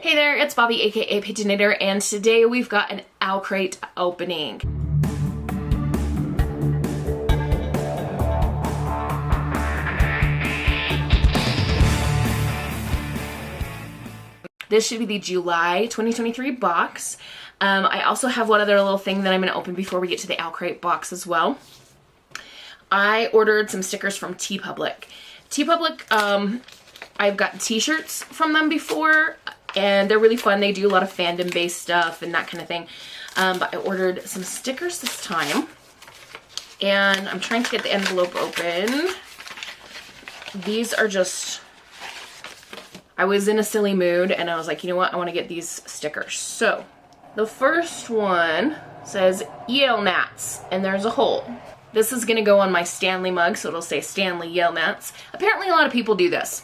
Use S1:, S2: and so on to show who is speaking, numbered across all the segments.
S1: Hey there, it's Bobi aka Paginator, and today we've got an Owlcrate opening. This should be the July 2023 box. I also have one other little thing that I'm going to open before we get to the Owlcrate box as well. I ordered some stickers from TeePublic. TeePublic, I've gotten t-shirts from them before, and they're really fun. They do a lot of fandom-based stuff and that kind of thing. But I ordered some stickers this time, and I'm trying to get the envelope open. These are just... I was in a silly mood, and I was like, you know what? I want to get these stickers. So, the first one says Yale Nats, and there's a hole. This is going to go on my Stanley mug, so it'll say Stanley Yale Nats. Apparently a lot of people do this.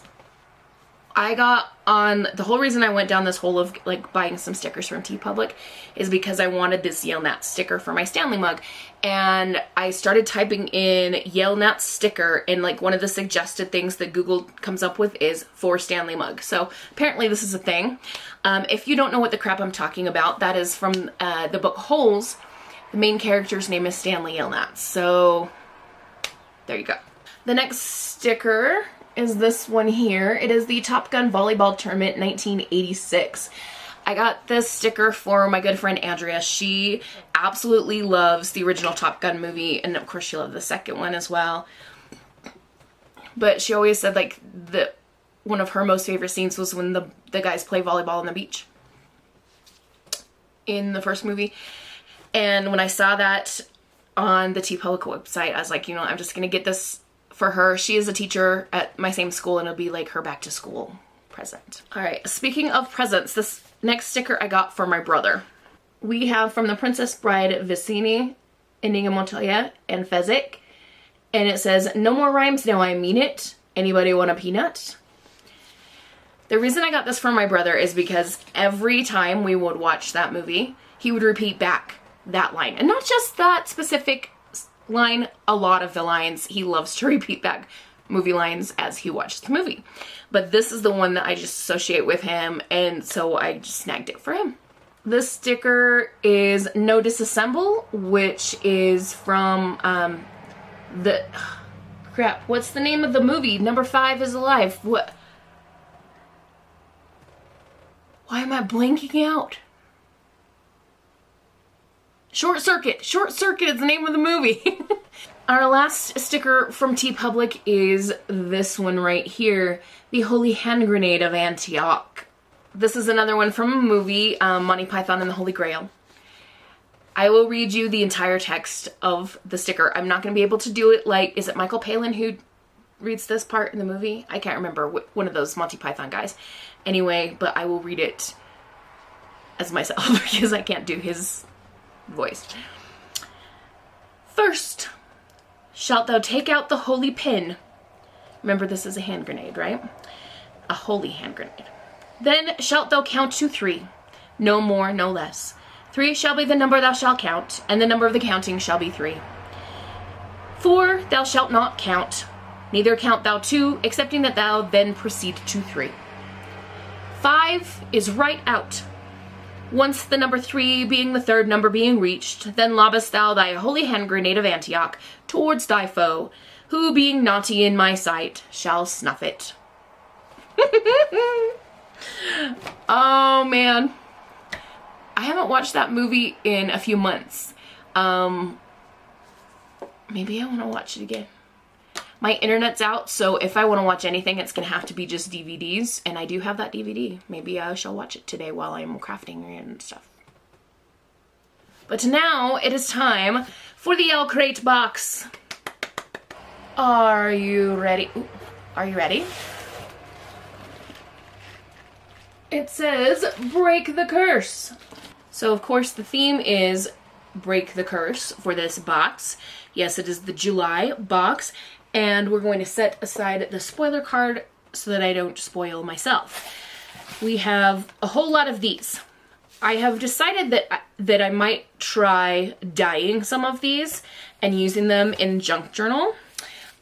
S1: I got on, the whole reason I went down this hole of like buying some stickers from TeePublic is because I wanted this Yale Nats sticker for my Stanley mug. And I started typing in Yale Nats sticker, and like one of the suggested things that Google comes up with is for Stanley mug. So apparently this is a thing. If you don't know what the crap I'm talking about, that is from the book Holes. The main character's name is Stanley Yale Nats. So there you go. The next sticker is this one here. It is the Top Gun Volleyball Tournament 1986. I got this sticker for my good friend Andrea. She absolutely loves the original Top Gun movie, and of course she loved the second one as well. But she always said like one of her most favorite scenes was when the guys play volleyball on the beach in the first movie. And when I saw that on the TeePublic website, I was like, you know, I'm just gonna get this for her. She is a teacher at my same school, and it'll be like her back to school present. All right, speaking of presents, this next sticker I got for my brother. We have from The Princess Bride, Vicini, Inigo Montoya, and Fezzik. And it says, no more rhymes, now I mean it. Anybody want a peanut? The reason I got this for my brother is because every time we would watch that movie, he would repeat back that line. And not just that specific line, a lot of the lines he loves to repeat back movie lines as he watches the movie. But this is the one that I just associate with him, and so I just snagged it for him. This sticker is No Disassemble, which is from crap, what's the name of the movie? Number 5 is Alive. What? Why am I blanking out? Short Circuit. Short Circuit is the name of the movie. Our last sticker from TeePublic is this one right here, The Holy Hand Grenade of Antioch. This is another one from a movie, Monty Python and the Holy Grail. I will read you the entire text of the sticker. I'm not going to be able to do it like, is it Michael Palin who reads this part in the movie? I can't remember, one of those Monty Python guys. Anyway, but I will read it as myself because I can't do his voice. First, shalt thou take out the holy pin. Remember, this is a hand grenade, right? A holy hand grenade. Then shalt thou count to 3. No more, no less. 3 shall be the number thou shalt count, and the number of the counting shall be 3. 4 thou shalt not count, neither count thou 2, excepting that thou then proceed to 3. 5 is right out. Once the number 3 being the third number being reached, then lobbest thou thy holy hand grenade of Antioch towards thy foe, who being naughty in my sight shall snuff it. Oh man, I haven't watched that movie in a few months. Maybe I want to watch it again. My internet's out, so if I want to watch anything, it's going to have to be just DVDs, and I do have that DVD. Maybe I shall watch it today while I'm crafting and stuff. But now it is time for the Owlcrate box. Are you ready? Ooh, are you ready? It says, break the curse. So of course the theme is break the curse for this box. Yes, it is the July box. And we're going to set aside the spoiler card so that I don't spoil myself. We have a whole lot of these. I have decided that I might try dyeing some of these and using them in junk journal.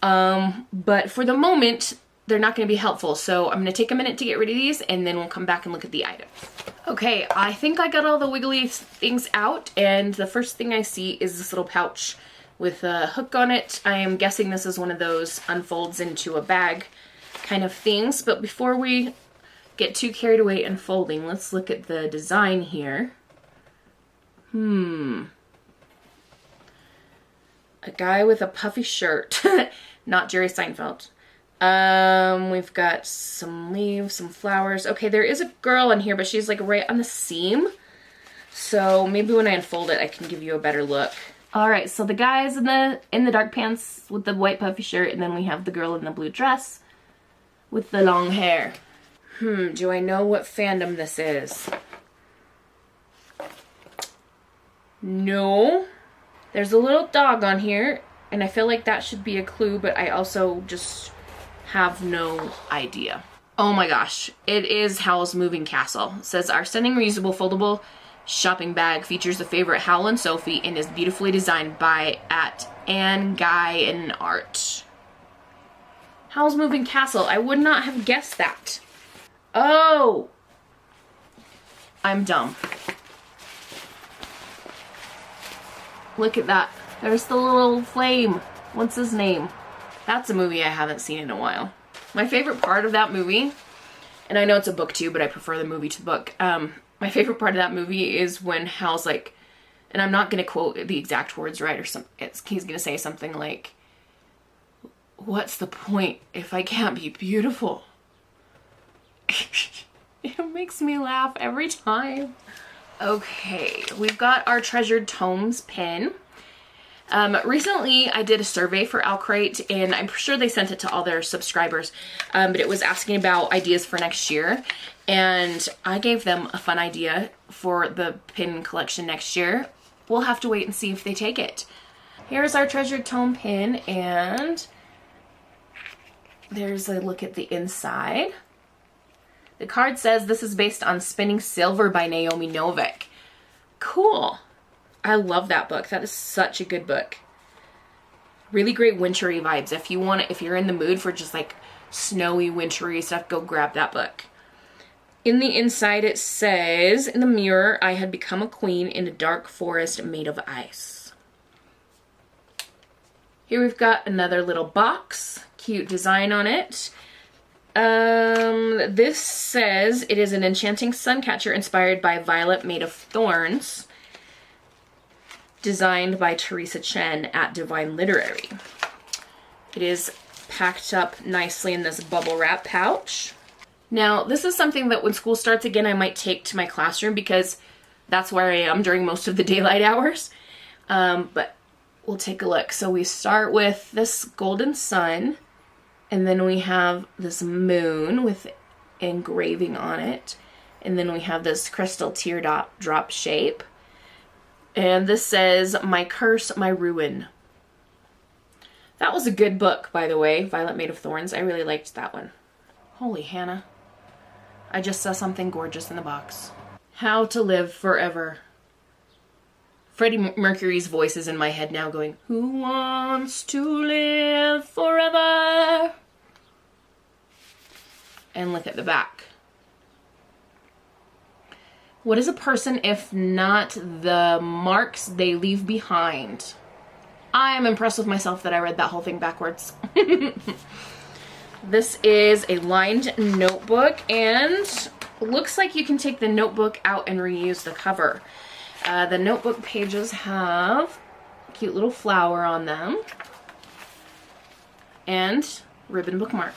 S1: But for the moment, they're not going to be helpful. So I'm going to take a minute to get rid of these, and then we'll come back and look at the items. Okay, I think I got all the wiggly things out, and the first thing I see is this little pouch with a hook on it. I am guessing this is one of those unfolds into a bag kind of things. But before we get too carried away unfolding, let's look at the design here. A guy with a puffy shirt. Not Jerry Seinfeld. We've got some leaves, some flowers. Okay, there is a girl in here, but she's like right on the seam. So maybe when I unfold it, I can give you a better look. All right, so the guy's in the dark pants with the white puffy shirt, and then we have the girl in the blue dress with the long hair. Do I know what fandom this is? No. There's a little dog on here, and I feel like that should be a clue, but I also just have no idea. Oh my gosh, it is Howl's Moving Castle. It says, our stunning reusable foldable shopping bag features the favorite Howl and Sophie and is beautifully designed by Anne Guy and Art. Howl's Moving Castle. I would not have guessed that. Oh! I'm dumb. Look at that. There's the little flame. What's his name? That's a movie I haven't seen in a while. My favorite part of that movie, and I know it's a book too, but I prefer the movie to the book. My favorite part of that movie is when Hal's like, and I'm not going to quote the exact words right, or he's going to say something like, what's the point if I can't be beautiful? It makes me laugh every time. Okay, we've got our Treasured Tomes pin. Recently I did a survey for Owlcrate, and I'm sure they sent it to all their subscribers, but it was asking about ideas for next year, and I gave them a fun idea for the pin collection next year. We'll have to wait and see if they take it. Here's our Treasured Tome pin, and there's a look at the inside. The card says this is based on Spinning Silver by Naomi Novik. Cool. I love that book. That is such a good book. Really great wintry vibes. If you're in the mood for just like snowy, wintry stuff, go grab that book. In the inside it says, in the mirror, I had become a queen in a dark forest made of ice. Here we've got another little box. Cute design on it. This says it is an enchanting suncatcher inspired by Violet made of thorns, designed by Teresa Chen at Divine Literary. It is packed up nicely in this bubble wrap pouch. Now, this is something that when school starts again, I might take to my classroom because that's where I am during most of the daylight hours. But we'll take a look. So we start with this golden sun, and then we have this moon with engraving on it. And then we have this crystal teardrop shape. And this says, my curse, my ruin. That was a good book, by the way. Violet Made of Thorns. I really liked that one. Holy Hannah. I just saw something gorgeous in the box. How to Live Forever. Freddie Mercury's voice is in my head now going, who wants to live forever? And look at the back. What is a person if not the marks they leave behind? I am impressed with myself that I read that whole thing backwards. This is a lined notebook, and looks like you can take the notebook out and reuse the cover. The notebook pages have a cute little flower on them and ribbon bookmark.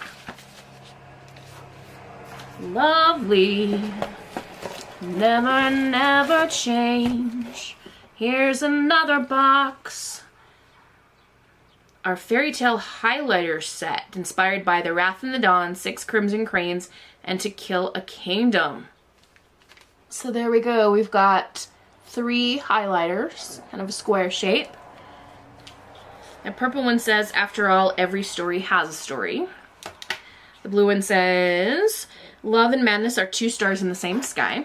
S1: Lovely. Never, never change. Here's another box. Our fairy tale highlighter set, inspired by The Wrath and the Dawn, 6 Crimson Cranes, and To Kill a Kingdom. So there we go. We've got 3 highlighters, kind of a square shape. The purple one says, after all, every story has a story. The blue one says, love and madness are 2 stars in the same sky.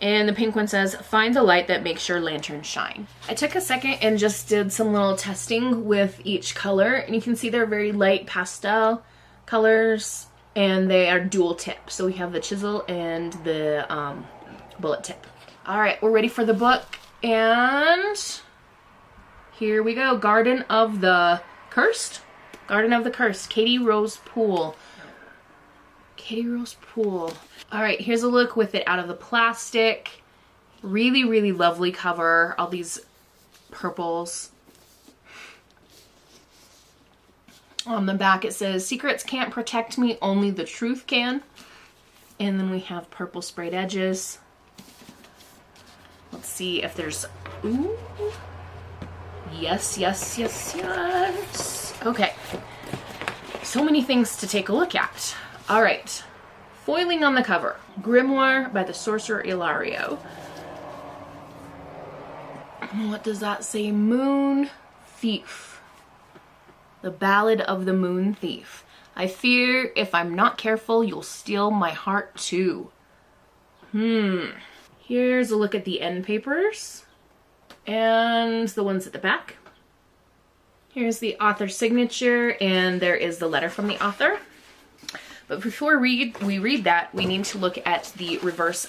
S1: And the pink one says, find the light that makes your lantern shine. I took a second and just did some little testing with each color. And you can see they're very light pastel colors, and they are dual tip. So we have the chisel and the bullet tip. All right, we're ready for the book, and here we go. Garden of the Cursed. Garden of the Cursed. Katie Rose Poole. Katie Rose Poole. All right, here's a look with it out of the plastic. Really, really lovely cover. All these purples. On the back it says, "Secrets can't protect me, only the truth can." And then we have purple sprayed edges. Let's see if there's, ooh. Yes, yes, yes, yes. Okay. So many things to take a look at. All right. Foiling on the cover. Grimoire by the Sorcerer Ilario. What does that say? Moon Thief. The Ballad of the Moon Thief. I fear if I'm not careful, you'll steal my heart too. Here's a look at the end papers and the ones at the back. Here's the author's signature, and there is the letter from the author. But before we read that, we need to look at the reverse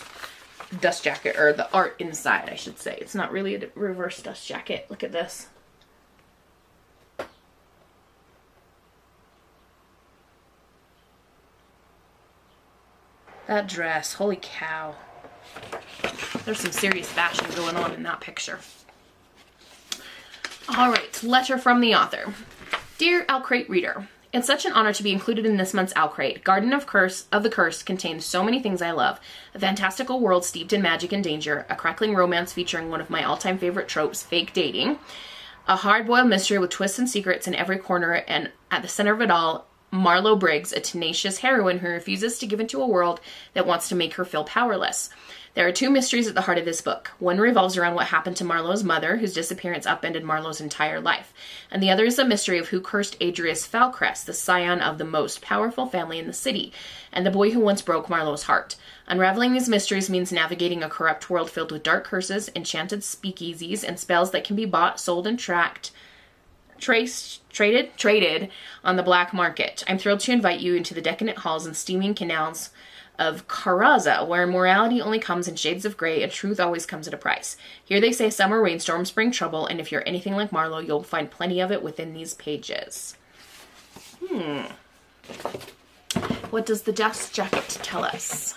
S1: dust jacket, or the art inside, I should say. It's not really a reverse dust jacket. Look at this. That dress, holy cow. There's some serious fashion going on in that picture. All right, letter from the author. Dear Owlcrate reader, it's such an honor to be included in this month's Owlcrate. Garden of the Cursed contains so many things I love. A fantastical world steeped in magic and danger, a crackling romance featuring one of my all-time favorite tropes, fake dating, a hard-boiled mystery with twists and secrets in every corner, and at the center of it all, Marlo Briggs, a tenacious heroine who refuses to give into a world that wants to make her feel powerless. There are two mysteries at the heart of this book. One revolves around what happened to Marlo's mother, whose disappearance upended Marlo's entire life. And the other is the mystery of who cursed Adrius Falcrest, the scion of the most powerful family in the city, and the boy who once broke Marlo's heart. Unraveling these mysteries means navigating a corrupt world filled with dark curses, enchanted speakeasies, and spells that can be bought, sold, and traded on the black market. I'm thrilled to invite you into the decadent halls and steaming canals of Caraza, where morality only comes in shades of gray and truth always comes at a price. Here they say summer rainstorms bring trouble, and if you're anything like Marlo, you'll find plenty of it within these pages. What does the dust jacket tell us?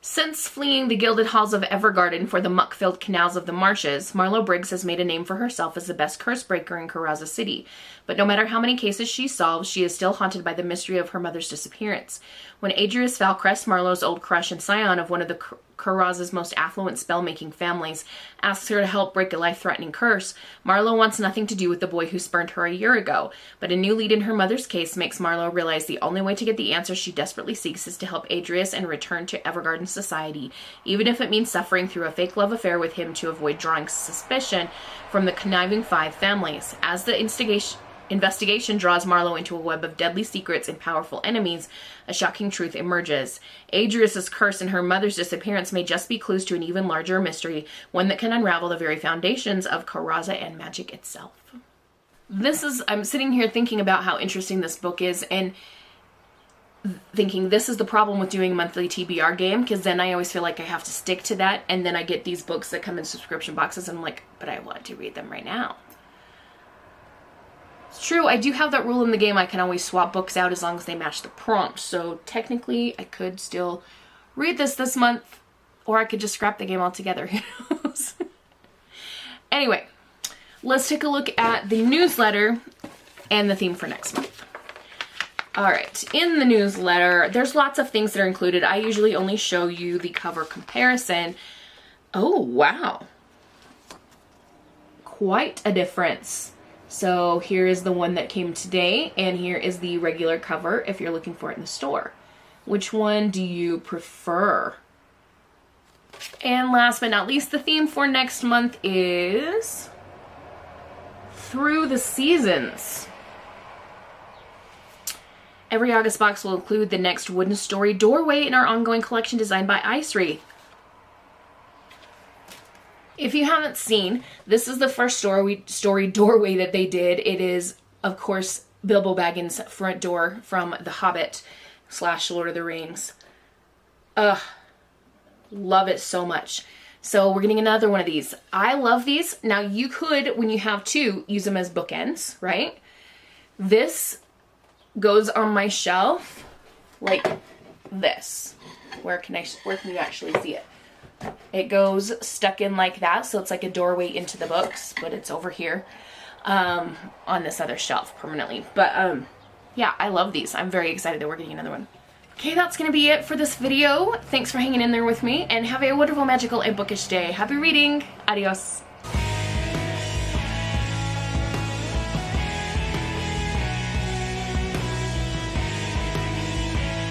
S1: Since fleeing the gilded halls of Evergarden for the muck-filled canals of the marshes, Marlo Briggs has made a name for herself as the best curse breaker in Caraza City. But no matter how many cases she solves, she is still haunted by the mystery of her mother's disappearance. When Adrius Falcrest, Marlo's old crush and scion of one of the Caraza's most affluent spell-making families, asks her to help break a life-threatening curse, Marlo wants nothing to do with the boy who spurned her a year ago. But a new lead in her mother's case makes Marlo realize the only way to get the answer she desperately seeks is to help Adrius and return to Evergarden society, even if it means suffering through a fake love affair with him to avoid drawing suspicion from the conniving five families. As the investigation draws Marlo into a web of deadly secrets and powerful enemies, a shocking truth emerges. Adrius's curse and her mother's disappearance may just be clues to an even larger mystery, one that can unravel the very foundations of Caraza and magic itself. I'm sitting here thinking about how interesting this book is, and thinking this is the problem with doing a monthly TBR game, because then I always feel like I have to stick to that, and then I get these books that come in subscription boxes, and I'm like, but I want to read them right now. It's true, I do have that rule in the game. I can always swap books out as long as they match the prompt. So technically, I could still read this month, or I could just scrap the game altogether. Who knows? Anyway, let's take a look at the newsletter and the theme for next month. All right, in the newsletter, there's lots of things that are included. I usually only show you the cover comparison. Oh, wow. Quite a difference. So here is the one that came today, and here is the regular cover if you're looking for it in the store. Which one do you prefer? And last but not least, the theme for next month is Through the Seasons. Every August box will include the next wooden story doorway in our ongoing collection designed by Icery. If you haven't seen, this is the first story doorway that they did. It is, of course, Bilbo Baggins front door from The Hobbit / Lord of the Rings. Love it so much. So we're getting another one of these. I love these. Now you could, when you have two, use them as bookends, right? This goes on my shelf like this. Where can you actually see it? It goes stuck in like that, so it's like a doorway into the books, but it's over here on this other shelf permanently. But yeah, I love these. I'm very excited that we're getting another one. Okay, that's going to be it for this video. Thanks for hanging in there with me, and have a wonderful, magical, and bookish day. Happy reading. Adios.